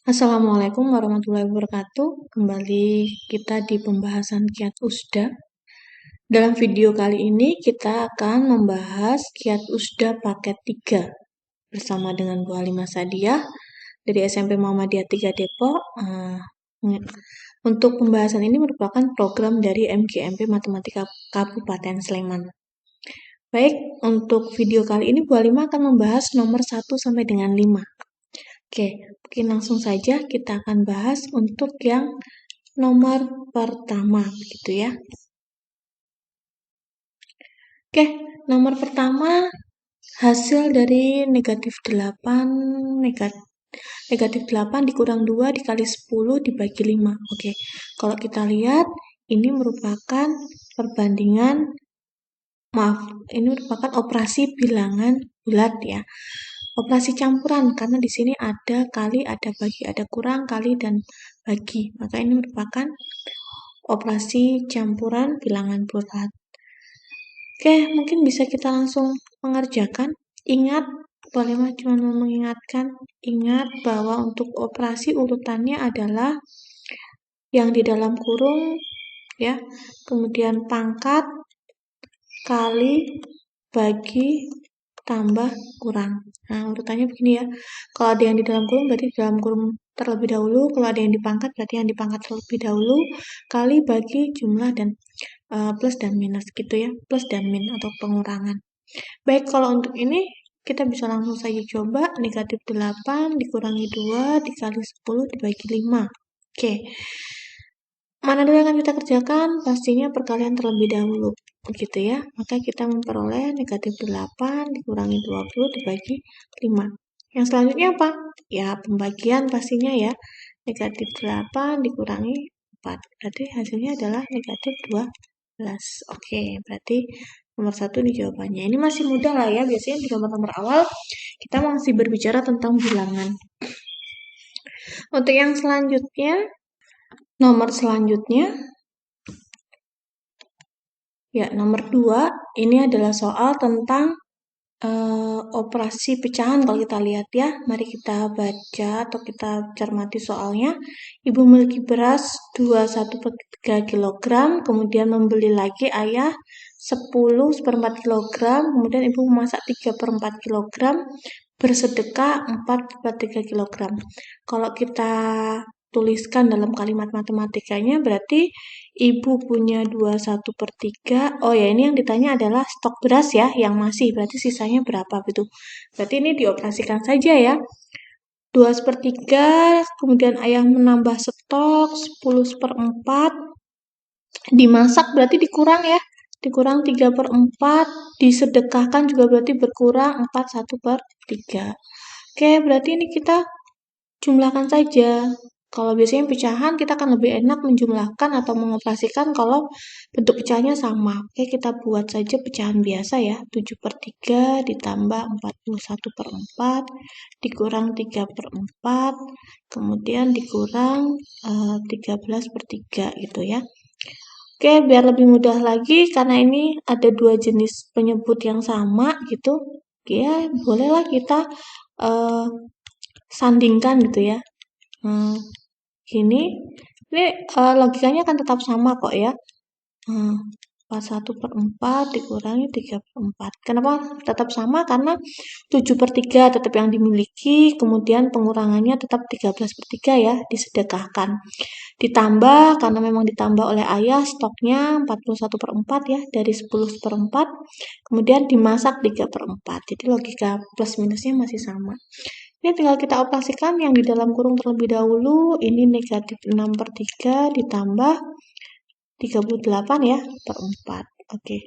Assalamualaikum warahmatullahi wabarakatuh. Kembali kita di pembahasan kiat usda. Dalam video kali ini kita akan membahas kiat usda paket 3 bersama dengan Bu Halimah Sadiah dari SMP Muhammadiyah 3 Depok. Untuk pembahasan ini merupakan program dari MGMP Matematika Kabupaten Sleman. Baik, untuk video kali ini Bu Halimah akan membahas nomor 1 sampai dengan 5. Oke, mungkin langsung saja kita akan bahas untuk yang nomor pertama, gitu ya. Oke, nomor pertama hasil dari negatif 8 dikurang 2 dikali 10 dibagi 5. Oke, kalau kita lihat ini merupakan ini merupakan operasi bilangan bulat ya. Operasi campuran karena di sini ada kali, ada bagi, ada kurang, kali dan bagi. Maka ini merupakan operasi campuran bilangan bulat. Oke, mungkin bisa kita langsung mengerjakan. Ingat, boleh cuma mengingatkan, ingat bahwa untuk operasi urutannya adalah yang di dalam kurung ya, kemudian pangkat kali bagi tambah kurang. Nah, urutannya begini ya. Kalau ada yang di dalam kurung berarti di dalam kurung terlebih dahulu, kalau ada yang dipangkat berarti yang dipangkat terlebih dahulu, kali bagi jumlah dan plus dan minus gitu ya, plus dan min atau pengurangan. Baik, kalau untuk ini kita bisa langsung saja coba negatif 8 dikurangi 2 dikali 10 dibagi 5. Oke. Mana dulu yang akan kita kerjakan? Pastinya perkalian terlebih dahulu. Begitu ya. Maka kita memperoleh negatif 8 dikurangi 20 dibagi 5. Yang selanjutnya apa? Ya, pembagian pastinya ya. Negatif 8 dikurangi 4. Berarti hasilnya adalah negatif 12. Oke, berarti nomor 1 ini jawabannya. Ini masih mudah lah ya. Biasanya di nomor-nomor awal kita masih berbicara tentang bilangan. Untuk yang selanjutnya, nomor selanjutnya, ya nomor 2, ini adalah soal tentang operasi pecahan kalau kita lihat ya. Mari kita baca atau kita cermati soalnya. Ibu memiliki beras 21/3 kg, kemudian membeli lagi ayah 10/4 kg, kemudian ibu memasak 3/4 kg, bersedekah 4/3 kg. Kalau kita tuliskan dalam kalimat matematikanya berarti ibu punya 21/3. Oh ya, ini yang ditanya adalah stok beras ya, yang masih. Berarti sisanya berapa gitu. Berarti ini dioperasikan saja ya. 2/3, kemudian ayah menambah stok 10/4. Dimasak berarti dikurang ya. Dikurang 3/4. Disedekahkan juga berarti berkurang 1/3. Oke, berarti ini kita jumlahkan saja. Kalau biasanya pecahan kita akan lebih enak menjumlahkan atau mengoperasikan kalau bentuk pecahannya sama. Oke, kita buat saja pecahan biasa ya. 7/3 ditambah 41/4 dikurang 3/4 kemudian dikurang 13/3 gitu ya. Oke, biar lebih mudah lagi karena ini ada dua jenis penyebut yang sama gitu. Ya, bolehlah kita sandingkan gitu ya. Ini logikanya akan tetap sama kok ya. 41/4 dikurangi 3/4. Kenapa tetap sama? Karena 7/3 tetap yang dimiliki, kemudian pengurangannya tetap 13/3 ya, disedekahkan. Ditambah, karena memang ditambah oleh ayah, stoknya 41/4 ya, dari 10/4, kemudian dimasak 3/4. Jadi logika plus minusnya masih sama. Ini tinggal kita operasikan yang di dalam kurung terlebih dahulu, ini negatif 6/3 ditambah 38 ya, per 4. Oke.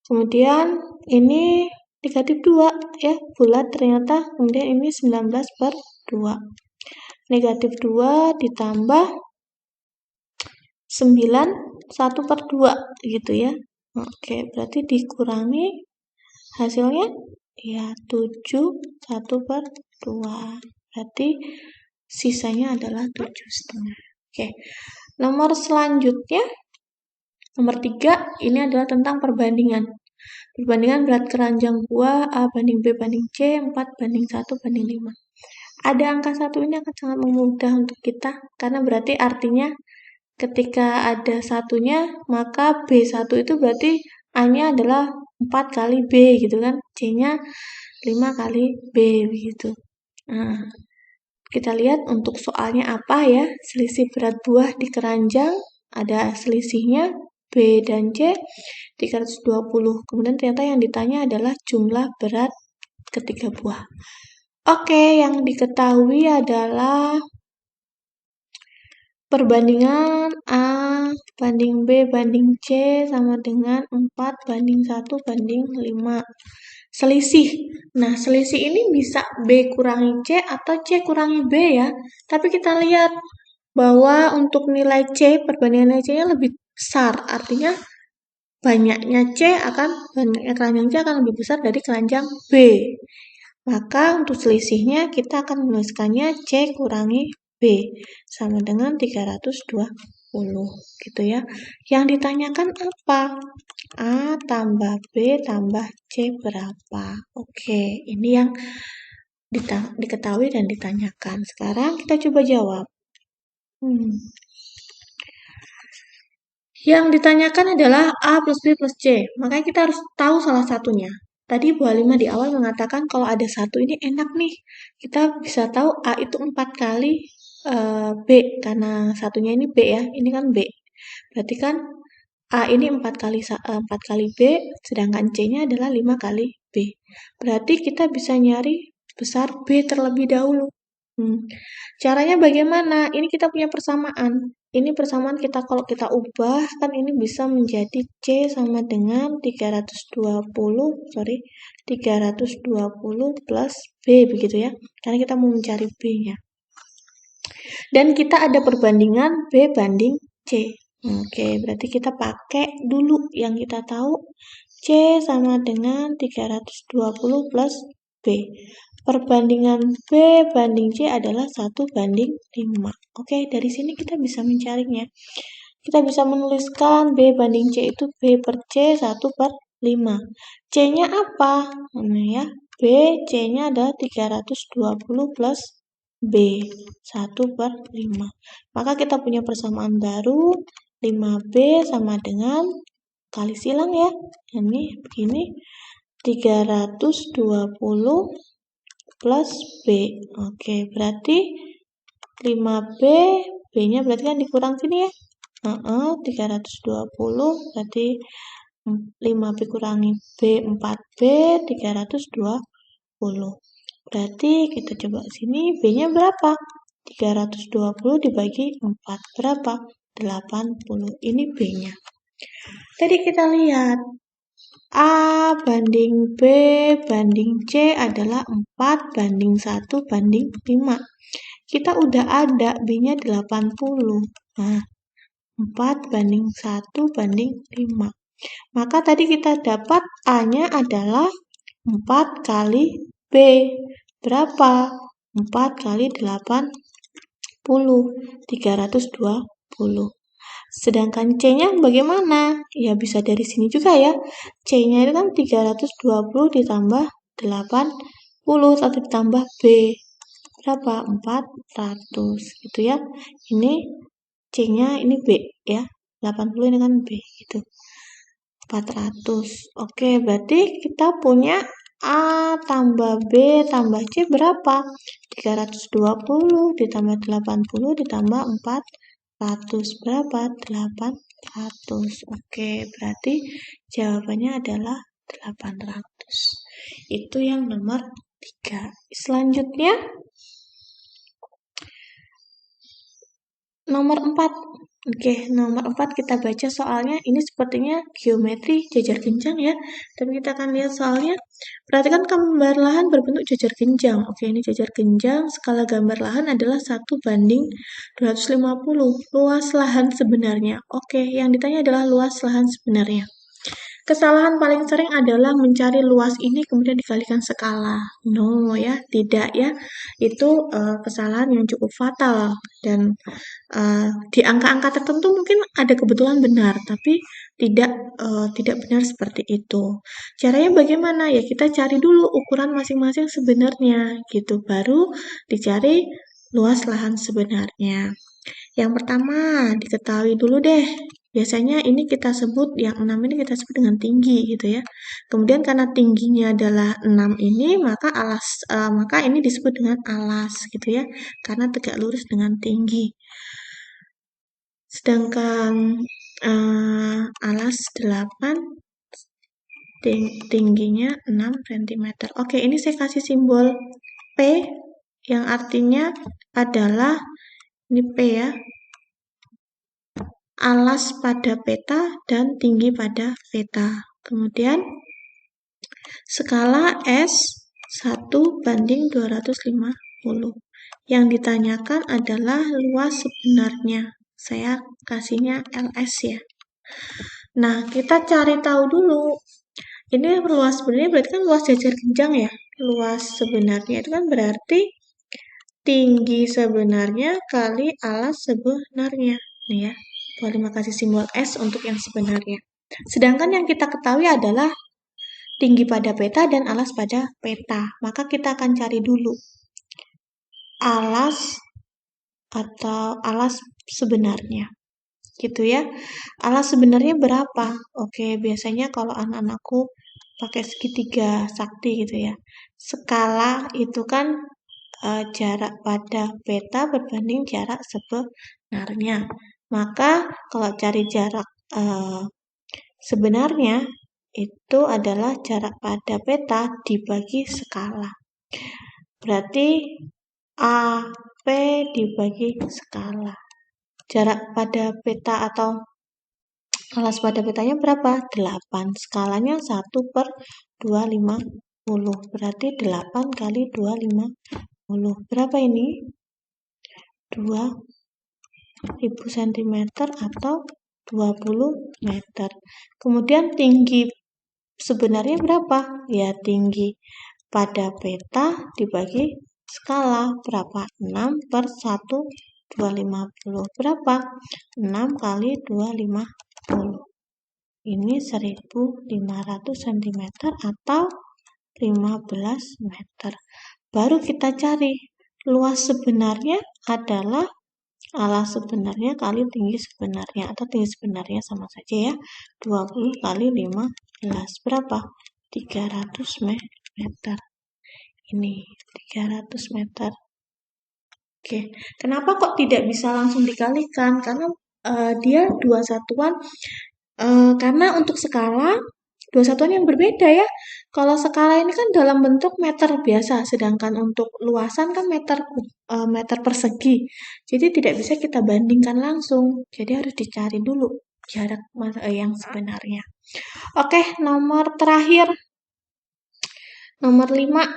Kemudian ini negatif 2 ya, bulat ternyata, kemudian ini 19/2. Negatif 2 ditambah 9, 1/2 gitu ya. Oke, berarti dikurangi hasilnya ya 7, 1/2. Berarti sisanya adalah 7,5. Oke. Nomor selanjutnya, nomor 3, ini adalah tentang perbandingan. Perbandingan berat keranjang buah A banding B banding C, 4/1/5. ada angka 1 ini akan sangat memudah untuk kita, karena berarti artinya ketika ada satunya, maka B1 itu berarti A-nya adalah 4 kali B gitu kan, C-nya 5 kali B begitu. Nah, kita lihat untuk soalnya apa ya, selisih berat buah di keranjang, ada selisihnya B dan C 320. Kemudian ternyata yang ditanya adalah jumlah berat ketiga buah. Oke, yang diketahui adalah perbandingan A banding B banding C sama dengan 4 banding 1 banding 5. Selisih. Nah, selisih ini bisa B kurangi C atau C kurangi B ya. Tapi kita lihat bahwa untuk nilai C, perbandingan C-nya lebih besar. Artinya banyaknya keranjang C akan lebih besar dari keranjang B. Maka untuk selisihnya kita akan menuliskannya C kurangi B sama dengan 320 gitu ya. Yang ditanyakan apa? A tambah B tambah C berapa? Oke, ini yang diketahui dan ditanyakan. Sekarang kita coba jawab. Yang ditanyakan adalah A plus B plus C. Makanya kita harus tahu salah satunya. Tadi Bu Halimah di awal mengatakan kalau ada satu ini enak nih. Kita bisa tahu A itu 4 kali B. Karena satunya ini B ya. Ini kan B. Berarti kan A ini 4 kali B. Sedangkan C-nya adalah 5 kali B. Berarti kita bisa nyari besar B terlebih dahulu. Caranya bagaimana? Ini kita punya persamaan. Ini persamaan kalau kita ubah, kan ini bisa menjadi C sama dengan 320 plus B, begitu ya. Karena kita mau mencari B-nya. Dan kita ada perbandingan B banding C. Oke, berarti kita pakai dulu yang kita tahu. C sama dengan 320 plus B. Perbandingan B banding C adalah 1 banding 5. Oke, dari sini kita bisa mencarinya. Kita bisa menuliskan B banding C itu B per C 1 per 5. C-nya apa? Nah ya, B, C-nya adalah 320 plus B 1 per 5. Maka kita punya persamaan baru 5B sama dengan kali silang ya. Ini begini 320 plus B. Oke, berarti 5B, B-nya berarti kan dikurang sini ya. 320 berarti 5B kurangi B, 4B, 320. Berarti kita coba sini, B-nya berapa? 320 dibagi 4, berapa? 80. Ini B-nya. Tadi kita lihat, A banding B banding C adalah 4 banding 1 banding 5. Kita udah ada B-nya 80. Nah, 4 banding 1 banding 5. Maka tadi kita dapat A-nya adalah 4 kali B. Berapa? 4 kali 80. 320. Sedangkan C-nya bagaimana? Ya bisa dari sini juga ya. C-nya itu kan 320 ditambah 80 atau ditambah B. Berapa? 400 gitu ya. Ini C-nya ini B ya. 80 ini kan B gitu. 400. Oke, berarti kita punya A tambah B tambah C berapa? 320 ditambah 80 ditambah 400 berapa? 800. Oke, berarti jawabannya adalah 800. Itu yang nomor 3. Selanjutnya nomor 4. Oke, nomor 4 kita baca soalnya. Ini sepertinya geometri jajar genjang ya. Tapi kita akan lihat soalnya. Perhatikan gambar lahan berbentuk jajar genjang. Oke, ini jajar genjang. Skala gambar lahan adalah 1 banding 250. Luas lahan sebenarnya. Oke, yang ditanya adalah luas lahan sebenarnya. Kesalahan paling sering adalah mencari luas ini kemudian dikalikan skala. No ya, tidak ya. Itu kesalahan yang cukup fatal dan di angka-angka tertentu mungkin ada kebetulan benar, tapi tidak benar seperti itu. Caranya bagaimana? Ya kita cari dulu ukuran masing-masing sebenarnya gitu, baru dicari luas lahan sebenarnya. Yang pertama, diketahui dulu deh. Biasanya ini kita sebut, yang 6 ini kita sebut dengan tinggi gitu ya. Kemudian karena tingginya adalah 6 ini, maka ini disebut dengan alas gitu ya. Karena tegak lurus dengan tinggi. Sedangkan alas 8 tingginya 6 cm. Oke, ini saya kasih simbol P yang artinya adalah ini P ya. Alas pada peta dan tinggi pada peta. Kemudian skala S 1:250. Yang ditanyakan adalah luas sebenarnya. Saya kasihnya LS ya. Nah, kita cari tahu dulu. Ini luas sebenarnya berarti kan luas jajar genjang ya. Luas sebenarnya itu kan berarti tinggi sebenarnya kali alas sebenarnya. Nih ya. Boleh kasih simbol S untuk yang sebenarnya. Sedangkan yang kita ketahui adalah tinggi pada peta dan alas pada peta. Maka kita akan cari dulu alas atau alas sebenarnya. Gitu ya. Alas sebenarnya berapa? Oke, biasanya kalau anak-anakku pakai segitiga sakti gitu ya. Skala itu kan jarak pada peta berbanding jarak sebenarnya. Maka kalau cari jarak sebenarnya itu adalah jarak pada peta dibagi skala. Berarti AP dibagi skala. Jarak pada peta atau alas pada petanya berapa? 8. Skalanya 1/250. Berarti 8 kali 250. Berapa ini? 2000 cm atau 20 meter. Kemudian tinggi sebenarnya berapa? Ya, tinggi pada peta dibagi skala berapa? 6/1/250. Berapa? 6 kali 250. Ini 1500 cm atau 15 meter. Baru kita cari luas sebenarnya adalah alas sebenarnya kali tinggi sebenarnya, atau tinggi sebenarnya sama saja ya. 20 kali 15 berapa? 300 meter. Ini 300 meter. Oke, kenapa kok tidak bisa langsung dikalikan? Karena dia dua satuan. Karena untuk skala dua satuan yang berbeda ya. Kalau skala ini kan dalam bentuk meter biasa, sedangkan untuk luasan kan meter persegi. Jadi tidak bisa kita bandingkan langsung. Jadi harus dicari dulu jarak yang sebenarnya. Oke, nomor terakhir. Nomor 5.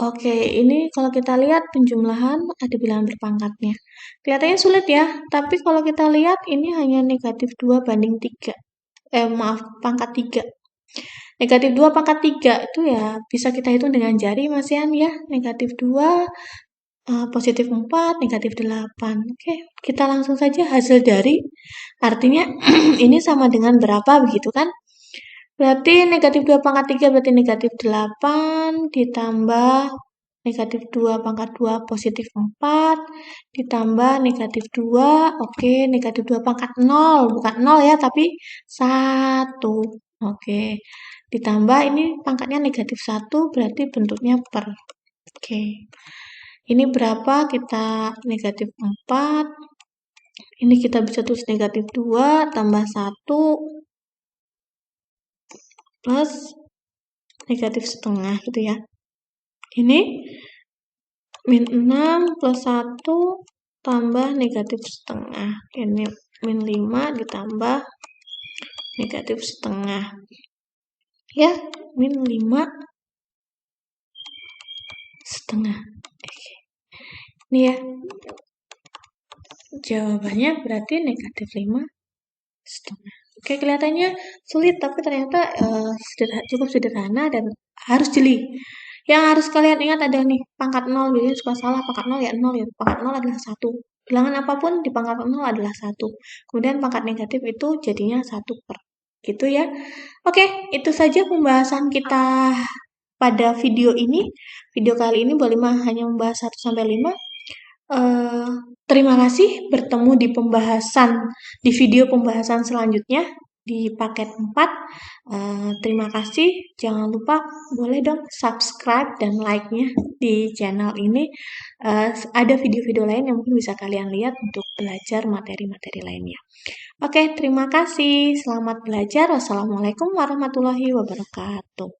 Oke, ini kalau kita lihat penjumlahan ada bilangan berpangkatnya. Kelihatannya sulit ya, tapi kalau kita lihat ini hanya negatif 2/3. Pangkat 3. Negatif 2 pangkat 3 itu ya bisa kita hitung dengan jari Mas Yan ya. Negatif 2, positif 4, negatif 8. Oke, kita langsung saja hasil dari. Artinya ini sama dengan berapa begitu kan? Berarti negatif 2 pangkat 3 berarti negatif 8 ditambah negatif 2 pangkat 2 positif 4 ditambah negatif 2, oke, negatif 2 pangkat 0, bukan 0 ya, tapi 1. Oke, ditambah ini pangkatnya negatif 1 berarti bentuknya per. Oke, ini berapa? Kita negatif 4, ini kita bisa tulis negatif 2 tambah 1 plus negatif setengah gitu ya. Ini min 6 plus 1 tambah negatif setengah. Ini min 5 ditambah negatif setengah. Ya, min 5 setengah. Oke. Ini ya. Jawabannya berarti negatif 5 setengah. Oke, kelihatannya sulit, tapi ternyata cukup sederhana dan harus jeli. Yang harus kalian ingat adalah nih, pangkat 0, biasanya suka salah, pangkat 0 ya 0 ya, pangkat 0 adalah 1. Bilangan apapun di pangkat 0 adalah 1. Kemudian pangkat negatif itu jadinya 1 per. Gitu ya. Oke, itu saja pembahasan kita pada video ini. Video kali ini hanya membahas 1 sampai 5. Terima kasih, bertemu di video pembahasan selanjutnya di paket 4. Terima kasih, jangan lupa boleh dong subscribe dan like-nya di channel ini. Ada video-video lain yang mungkin bisa kalian lihat untuk belajar materi-materi lainnya. Oke, terima kasih. Selamat belajar. Wassalamualaikum warahmatullahi wabarakatuh.